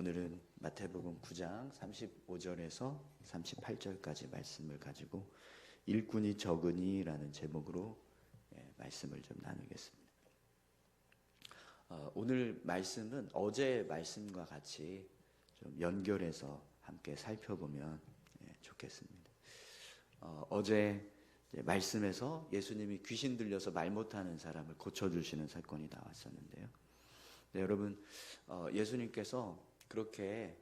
오늘은 마태복음 9장 35절에서 38절까지 말씀을 가지고 일꾼이 적으니라는 제목으로 말씀을 좀 나누겠습니다. 오늘 말씀은 어제 말씀과 같이 좀 연결해서 함께 살펴보면 좋겠습니다. 어제 말씀에서 예수님이 귀신 들려서 말 못하는 사람을 고쳐주시는 사건이 나왔었는데요. 네, 여러분, 예수님께서 그렇게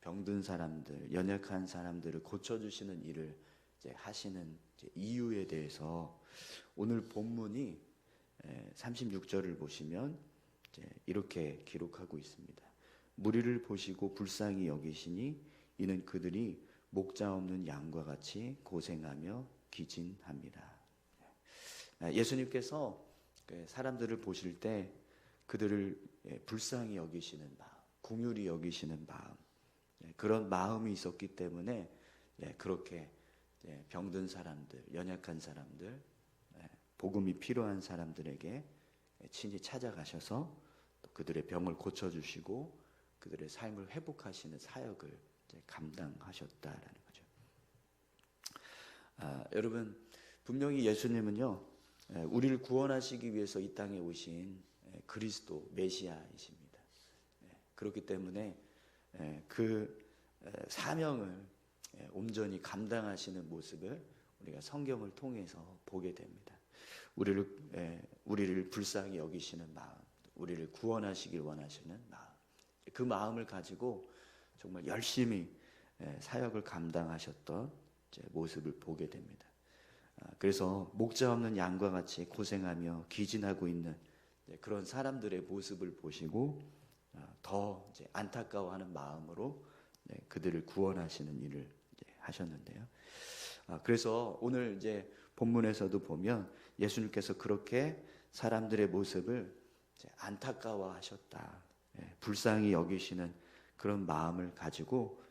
병든 사람들, 연약한 사람들을 고쳐주시는 일을 하시는 이유에 대해서 오늘 본문이 36절을 보시면 이렇게 기록하고 있습니다. 무리를 보시고 불쌍히 여기시니 이는 그들이 목자 없는 양과 같이 고생하며 기진합니다. 예수님께서 사람들을 보실 때 그들을 불쌍히 여기시는 마음, 긍휼히 여기시는 마음, 그런 마음이 있었기 때문에 그렇게 병든 사람들, 연약한 사람들, 복음이 필요한 사람들에게 친히 찾아가셔서 또 그들의 병을 고쳐주시고 그들의 삶을 회복하시는 사역을 감당하셨다라는 거죠. 여러분, 분명히 예수님은요, 우리를 구원하시기 위해서 이 땅에 오신 그리스도 메시아이십니다. 그렇기 때문에 그 사명을 온전히 감당하시는 모습을 우리가 성경을 통해서 보게 됩니다. 우리를 불쌍히 여기시는 마음, 우리를 구원하시길 원하시는 마음, 그 마음을 가지고 정말 열심히 사역을 감당하셨던 모습을 보게 됩니다. 그래서 목자 없는 양과 같이 고생하며 기진하고 있는 그런 사람들의 모습을 보시고 더 안타까워하는 마음으로 그들을 구원하시는 일을 하셨는데요. 그래서 오늘 본문에서도 보면 예수님께서 그렇게 사람들의 모습을 안타까워하셨다, 불쌍히 여기시는 그런 마음을 가지고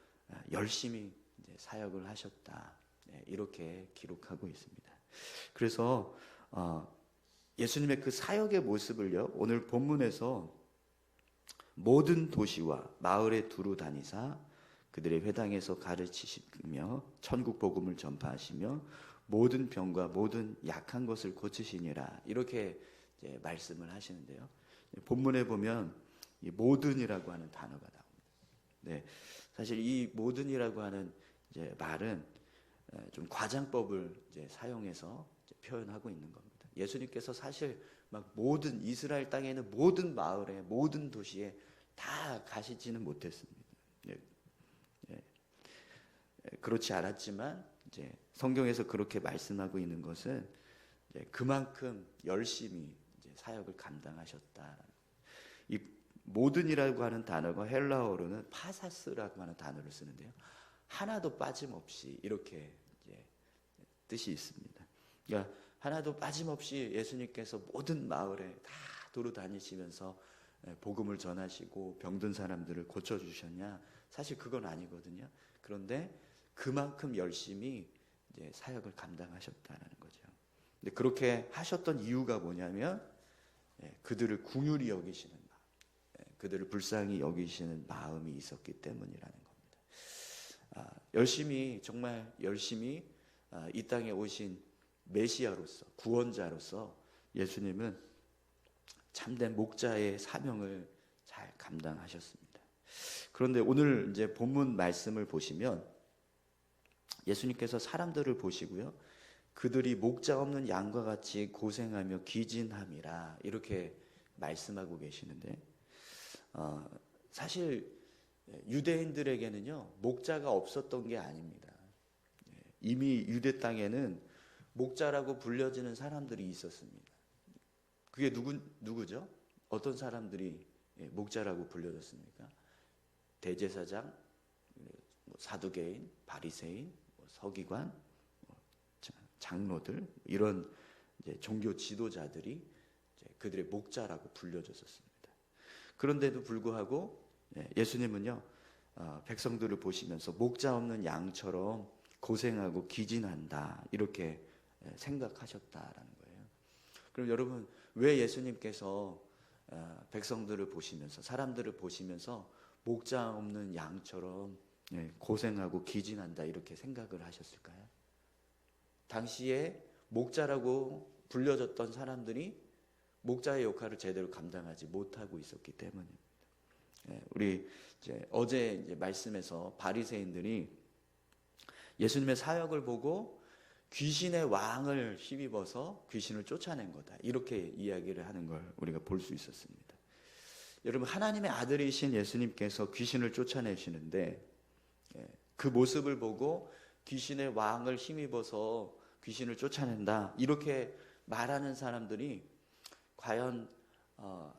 열심히 사역을 하셨다, 이렇게 기록하고 있습니다. 그래서 예수님의 그 사역의 모습을요, 오늘 본문에서 모든 도시와 마을에 두루 다니사 그들의 회당에서 가르치시며 천국 복음을 전파하시며 모든 병과 모든 약한 것을 고치시니라, 이렇게 말씀을 하시는데요. 본문에 보면 이 모든이라고 하는 단어가 나옵니다. 사실 이 모든이라고 하는 말은 좀 과장법을 사용해서 표현하고 있는 겁니다. 예수님께서 사실 막 모든 이스라엘 땅에 있는 모든 마을에, 모든 도시에 다 가시지는 못했습니다. 그렇지 않았지만 성경에서 그렇게 말씀하고 있는 것은 그만큼 열심히 사역을 감당하셨다. 이 모든이라고 하는 단어가 헬라어로는 파사스라고 하는 단어를 쓰는데요, 하나도 빠짐없이, 이렇게 뜻이 있습니다. 그러니까 하나도 빠짐없이 예수님께서 모든 마을에 다 도로 다니시면서 복음을 전하시고 병든 사람들을 고쳐주셨냐? 사실 그건 아니거든요. 그런데 그만큼 열심히 사역을 감당하셨다는 거죠. 근데 그렇게 하셨던 이유가 뭐냐면 그들을 긍휼히 여기시는 마음, 그들을 불쌍히 여기시는 마음이 있었기 때문이라는 겁니다. 열심히, 정말 열심히 이 땅에 오신 메시아로서, 구원자로서 예수님은 참된 목자의 사명을 잘 감당하셨습니다. 그런데 오늘 본문 말씀을 보시면 예수님께서 사람들을 보시고요, 그들이 목자 없는 양과 같이 고생하며 기진함이라, 이렇게 말씀하고 계시는데, 사실 유대인들에게는요, 목자가 없었던 게 아닙니다. 이미 유대 땅에는 목자라고 불려지는 사람들이 있었습니다. 그게 누구죠? 어떤 사람들이 목자라고 불려졌습니까? 대제사장, 사두개인, 바리새인, 서기관, 장로들, 이런 종교 지도자들이 그들의 목자라고 불려졌었습니다. 그런데도 불구하고 예수님은요, 백성들을 보시면서 목자 없는 양처럼 고생하고 기진한다, 이렇게 생각하셨다라는 거예요. 그럼 여러분, 왜 예수님께서 백성들을 보시면서, 사람들을 보시면서 목자 없는 양처럼 고생하고 기진한다 이렇게 생각을 하셨을까요? 당시에 목자라고 불려졌던 사람들이 목자의 역할을 제대로 감당하지 못하고 있었기 때문입니다. 우리 어제 말씀에서 바리새인들이 예수님의 사역을 보고 귀신의 왕을 힘입어서 귀신을 쫓아낸 거다 이렇게 이야기를 하는 걸 우리가 볼 수 있었습니다. 여러분, 하나님의 아들이신 예수님께서 귀신을 쫓아내시는데 그 모습을 보고 귀신의 왕을 힘입어서 귀신을 쫓아낸다 이렇게 말하는 사람들이 과연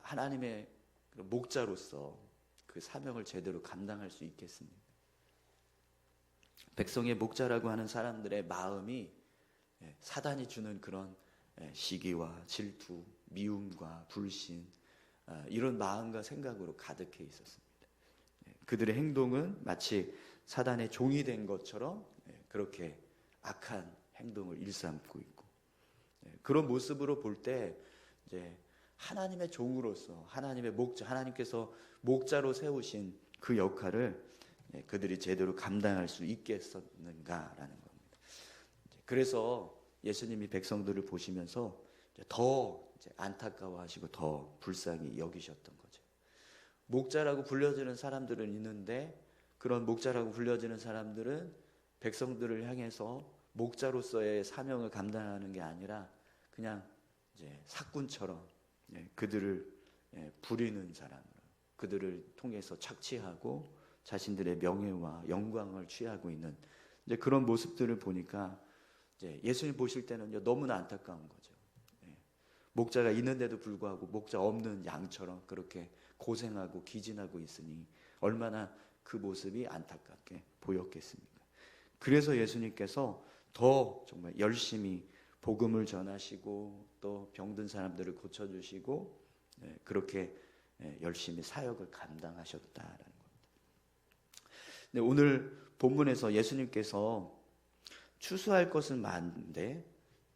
하나님의 목자로서 그 사명을 제대로 감당할 수 있겠습니까? 백성의 목자라고 하는 사람들의 마음이 사단이 주는 그런 시기와 질투, 미움과 불신 이런 마음과 생각으로 가득해 있었습니다. 그들의 행동은 마치 사단의 종이 된 것처럼 그렇게 악한 행동을 일삼고 있고, 그런 모습으로 볼 때 이제 하나님의 종으로서 하나님의 목자, 하나님께서 목자로 세우신 그 역할을 그들이 제대로 감당할 수 있겠었는가라는 겁니다. 그래서 예수님이 백성들을 보시면서 더 안타까워하시고 더 불쌍히 여기셨던 거죠. 목자라고 불려지는 사람들은 있는데 그런 목자라고 불려지는 사람들은 백성들을 향해서 목자로서의 사명을 감당하는 게 아니라 그냥 사꾼처럼 그들을 부리는 사람으로, 그들을 통해서 착취하고 자신들의 명예와 영광을 취하고 있는 그런 모습들을 보니까 예수님 보실 때는 너무나 안타까운 거죠. 목자가 있는데도 불구하고 목자 없는 양처럼 그렇게 고생하고 기진하고 있으니 얼마나 그 모습이 안타깝게 보였겠습니까? 그래서 예수님께서 더 정말 열심히 복음을 전하시고 또 병든 사람들을 고쳐주시고 그렇게 열심히 사역을 감당하셨다라는 겁니다. 근데 오늘 본문에서 예수님께서 추수할 것은 많은데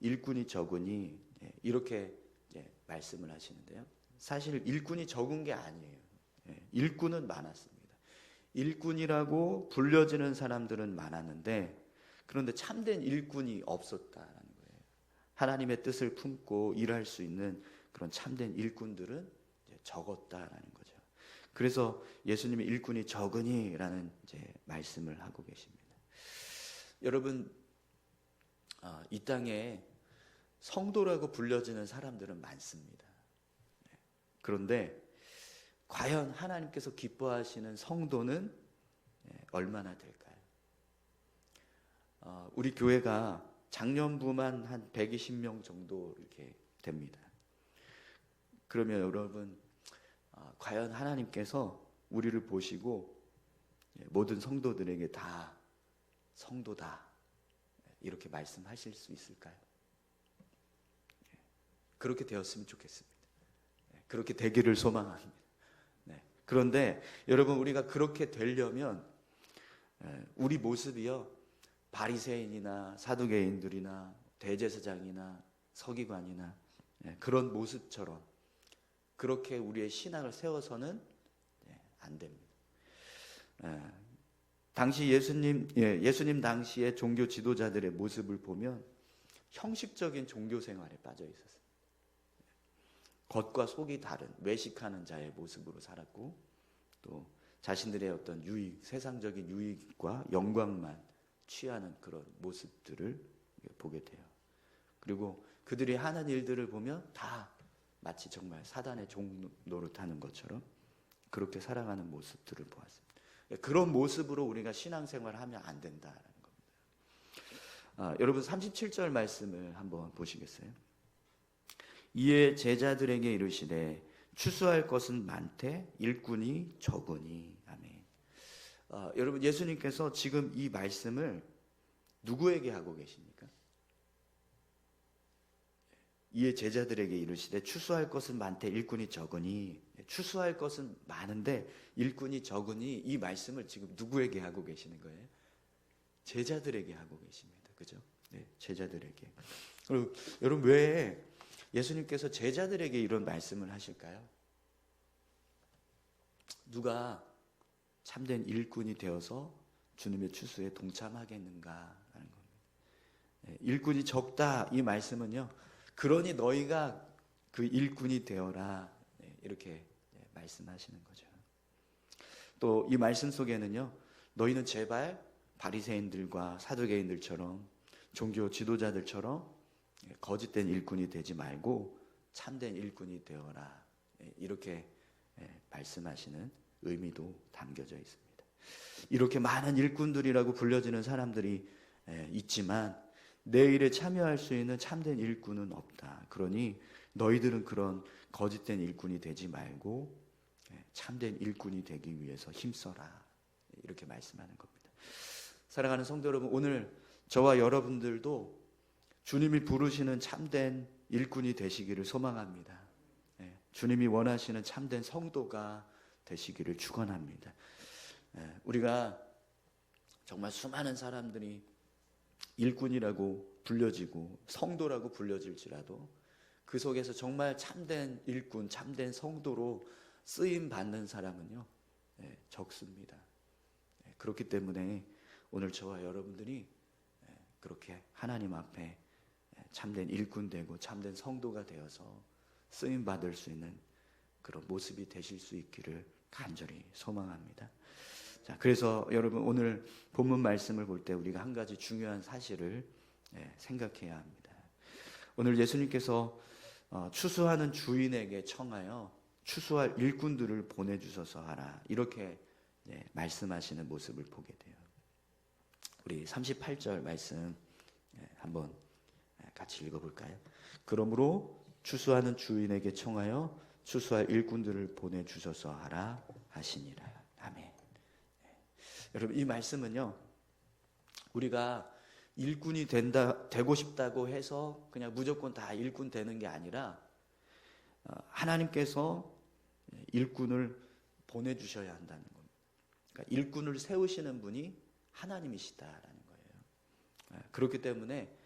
일꾼이 적으니 이렇게 말씀을 하시는데요. 사실 일꾼이 적은 게 아니에요. 일꾼은 많았습니다. 일꾼이라고 불려지는 사람들은 많았는데 그런데 참된 일꾼이 없었다라는 거예요. 하나님의 뜻을 품고 일할 수 있는 그런 참된 일꾼들은 적었다라는 거죠. 그래서 예수님이 일꾼이 적으니라는 말씀을 하고 계십니다. 여러분, 이 땅에 성도라고 불려지는 사람들은 많습니다. 그런데 과연 하나님께서 기뻐하시는 성도는 얼마나 될까요? 우리 교회가 작년부만 한 120명 정도 이렇게 됩니다. 그러면 여러분, 과연 하나님께서 우리를 보시고 모든 성도들에게 다 성도다 이렇게 말씀하실 수 있을까요? 그렇게 되었으면 좋겠습니다. 그렇게 되기를 소망합니다. 그런데 여러분, 우리가 그렇게 되려면 우리 모습이요, 바리새인이나 사두개인들이나 대제사장이나 서기관이나 그런 모습처럼 그렇게 우리의 신앙을 세워서는 안 됩니다. 당시 예수님 당시의 종교 지도자들의 모습을 보면 형식적인 종교 생활에 빠져 있었어요. 겉과 속이 다른 외식하는 자의 모습으로 살았고 또 자신들의 어떤 유익, 세상적인 유익과 영광만 취하는 그런 모습들을 보게 돼요. 그리고 그들이 하는 일들을 보면 다 마치 정말 사단의 종 노릇하는 것처럼 그렇게 살아가는 모습들을 보았습니다. 그런 모습으로 우리가 신앙생활을 하면 안 된다라는 겁니다. 여러분 37절 말씀을 한번 보시겠어요? 이에 제자들에게 이르시되 추수할 것은 많되 일꾼이 적으니. 아멘. 여러분, 예수님께서 지금 이 말씀을 누구에게 하고 계십니까? 이에 제자들에게 이르시되 추수할 것은 많되 일꾼이 적으니. 추수할 것은 많은데 일꾼이 적으니, 이 말씀을 지금 누구에게 하고 계시는 거예요? 제자들에게 하고 계십니다. 그죠? 네, 제자들에게. 그리고 여러분, 왜 예수님께서 제자들에게 이런 말씀을 하실까요? 누가 참된 일꾼이 되어서 주님의 추수에 동참하겠는가라는 겁니다. 일꾼이 적다 이 말씀은요, 그러니 너희가 그 일꾼이 되어라 이렇게 말씀하시는 거죠. 또 이 말씀 속에는요, 너희는 제발 바리새인들과 사두개인들처럼 종교 지도자들처럼 거짓된 일꾼이 되지 말고 참된 일꾼이 되어라 이렇게 말씀하시는 의미도 담겨져 있습니다. 이렇게 많은 일꾼들이라고 불려지는 사람들이 있지만 내 일에 참여할 수 있는 참된 일꾼은 없다. 그러니 너희들은 그런 거짓된 일꾼이 되지 말고 참된 일꾼이 되기 위해서 힘써라 이렇게 말씀하는 겁니다. 사랑하는 성도 여러분, 오늘 저와 여러분들도 주님이 부르시는 참된 일꾼이 되시기를 소망합니다. 주님이 원하시는 참된 성도가 되시기를 축원합니다. 우리가 정말 수많은 사람들이 일꾼이라고 불려지고 성도라고 불려질지라도 그 속에서 정말 참된 일꾼, 참된 성도로 쓰임 받는 사람은요, 적습니다. 그렇기 때문에 오늘 저와 여러분들이 그렇게 하나님 앞에 참된 일꾼 되고 참된 성도가 되어서 쓰임 받을 수 있는 그런 모습이 되실 수 있기를 간절히 소망합니다. 자, 그래서 여러분 오늘 본문 말씀을 볼 때 우리가 한 가지 중요한 사실을 생각해야 합니다. 오늘 예수님께서 추수하는 주인에게 청하여 추수할 일꾼들을 보내주셔서 하라 이렇게 말씀하시는 모습을 보게 돼요. 우리 38절 말씀 한번 같이 읽어볼까요? 그러므로 추수하는 주인에게 청하여 추수할 일꾼들을 보내주셔서 하라 하시니라. 아멘. 여러분 이 말씀은요, 우리가 일꾼이 되고 싶다고 해서 그냥 무조건 다 일꾼 되는 게 아니라 하나님께서 일꾼을 보내주셔야 한다는 겁니다. 그러니까 일꾼을 세우시는 분이 하나님이시다라는 거예요. 그렇기 때문에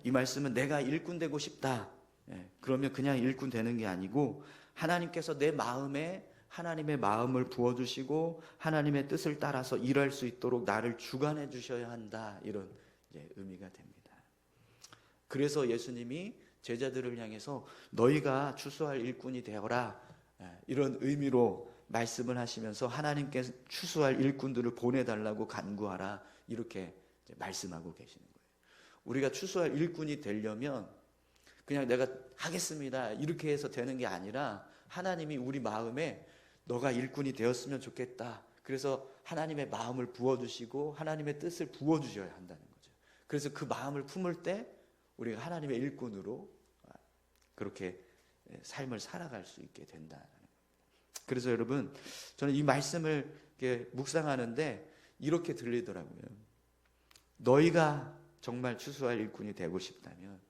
이 말씀은 내가 일꾼 되고 싶다, 그러면 그냥 일꾼 되는 게 아니고 하나님께서 내 마음에 하나님의 마음을 부어주시고 하나님의 뜻을 따라서 일할 수 있도록 나를 주관해 주셔야 한다, 이런 의미가 됩니다. 그래서 예수님이 제자들을 향해서 너희가 추수할 일꾼이 되어라 이런 의미로 말씀을 하시면서 하나님께 추수할 일꾼들을 보내달라고 간구하라 이렇게 말씀하고 계시는 거예요. 우리가 추수할 일꾼이 되려면 그냥 내가 하겠습니다 이렇게 해서 되는 게 아니라 하나님이 우리 마음에 너가 일꾼이 되었으면 좋겠다, 그래서 하나님의 마음을 부어주시고 하나님의 뜻을 부어주셔야 한다는 거죠. 그래서 그 마음을 품을 때 우리가 하나님의 일꾼으로 그렇게 삶을 살아갈 수 있게 된다는 겁니다. 그래서 여러분 저는 이 말씀을 이렇게 묵상하는데 이렇게 들리더라고요. 너희가 정말 추수할 일꾼이 되고 싶다면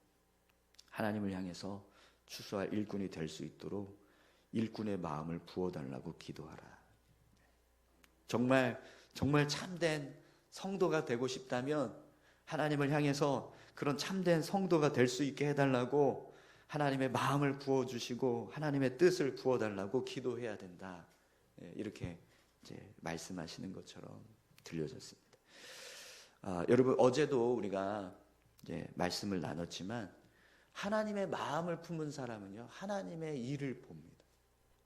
하나님을 향해서 추수할 일꾼이 될 수 있도록 일꾼의 마음을 부어달라고 기도하라. 정말 참된 성도가 되고 싶다면 하나님을 향해서 그런 참된 성도가 될 수 있게 해달라고 하나님의 마음을 부어주시고 하나님의 뜻을 부어달라고 기도해야 된다, 이렇게 말씀하시는 것처럼 들려졌습니다. 여러분 어제도 우리가 말씀을 나눴지만 하나님의 마음을 품은 사람은요 하나님의 일을 봅니다.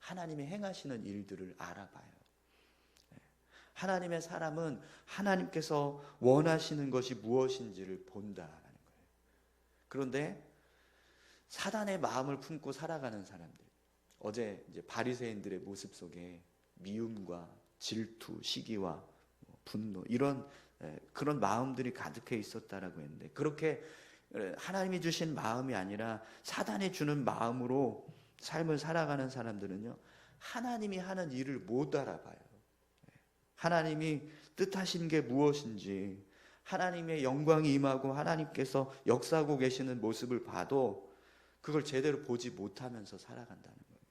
하나님의 행하시는 일들을 알아봐요. 하나님의 사람은 하나님께서 원하시는 것이 무엇인지를 본다라는 거예요. 그런데 사단의 마음을 품고 살아가는 사람들, 어제 바리새인들의 모습 속에 미움과 질투, 시기와 분노 이런 그런 마음들이 가득해 있었다라고 했는데, 그렇게 하나님이 주신 마음이 아니라 사단이 주는 마음으로 삶을 살아가는 사람들은요 하나님이 하는 일을 못 알아봐요. 하나님이 뜻하신 게 무엇인지, 하나님의 영광이 임하고 하나님께서 역사하고 계시는 모습을 봐도 그걸 제대로 보지 못하면서 살아간다는 겁니다.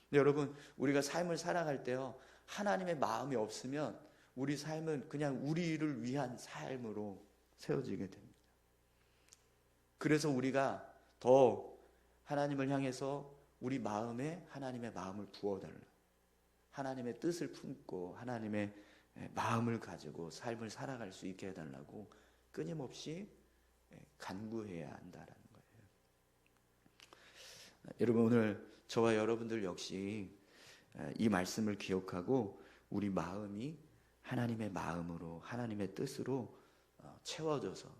근데 여러분 우리가 삶을 살아갈 때요 하나님의 마음이 없으면 우리 삶은 그냥 우리를 위한 삶으로 세워지게 됩니다. 그래서 우리가 더 하나님을 향해서 우리 마음에 하나님의 마음을 부어달라, 하나님의 뜻을 품고 하나님의 마음을 가지고 삶을 살아갈 수 있게 해달라고 끊임없이 간구해야 한다라는 거예요. 여러분, 오늘 저와 여러분들 역시 이 말씀을 기억하고 우리 마음이 하나님의 마음으로, 하나님의 뜻으로 채워져서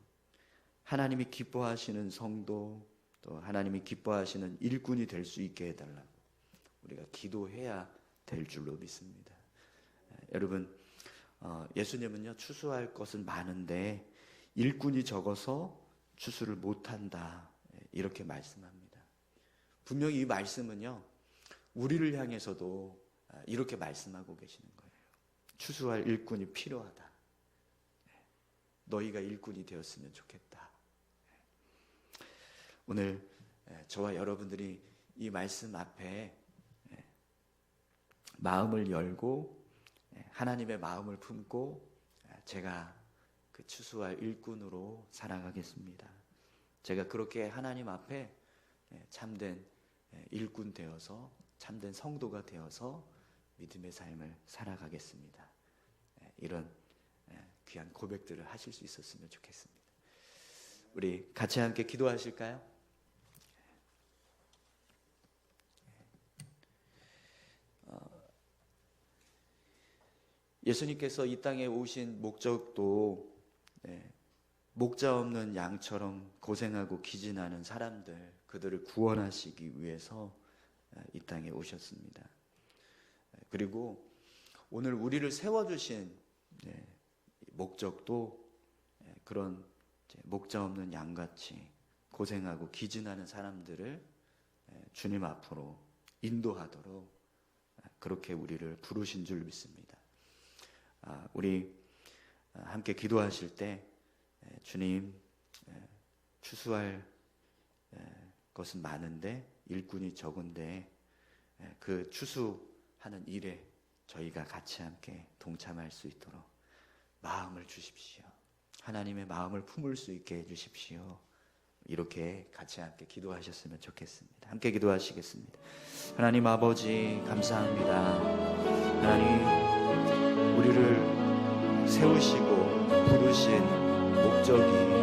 하나님이 기뻐하시는 성도, 또 하나님이 기뻐하시는 일꾼이 될 수 있게 해달라고 우리가 기도해야 될 줄로 믿습니다. 여러분, 예수님은요, 추수할 것은 많은데 일꾼이 적어서 추수를 못한다, 이렇게 말씀합니다. 분명히 이 말씀은요, 우리를 향해서도 이렇게 말씀하고 계시는 거예요. 추수할 일꾼이 필요하다. 너희가 일꾼이 되었으면 좋겠다. 오늘 저와 여러분들이 이 말씀 앞에 마음을 열고 하나님의 마음을 품고 제가 그 추수할 일꾼으로 살아가겠습니다. 제가 그렇게 하나님 앞에 참된 일꾼 되어서, 참된 성도가 되어서 믿음의 삶을 살아가겠습니다. 이런 귀한 고백들을 하실 수 있었으면 좋겠습니다. 우리 같이 함께 기도하실까요? 예수님께서 이 땅에 오신 목적도 목자 없는 양처럼 고생하고 기진하는 사람들, 그들을 구원하시기 위해서 이 땅에 오셨습니다. 그리고 오늘 우리를 세워주신 목적도 그런 목자 없는 양같이 고생하고 기진하는 사람들을 주님 앞으로 인도하도록 그렇게 우리를 부르신 줄 믿습니다. 우리 함께 기도하실 때 주님, 추수할 것은 많은데 일꾼이 적은데 그 추수하는 일에 저희가 같이 함께 동참할 수 있도록 마음을 주십시오. 하나님의 마음을 품을 수 있게 해주십시오. 이렇게 같이 함께 기도하셨으면 좋겠습니다. 함께 기도하시겠습니다. 하나님 아버지, 감사합니다. 하나님, 우리를 세우시고 부르신 목적이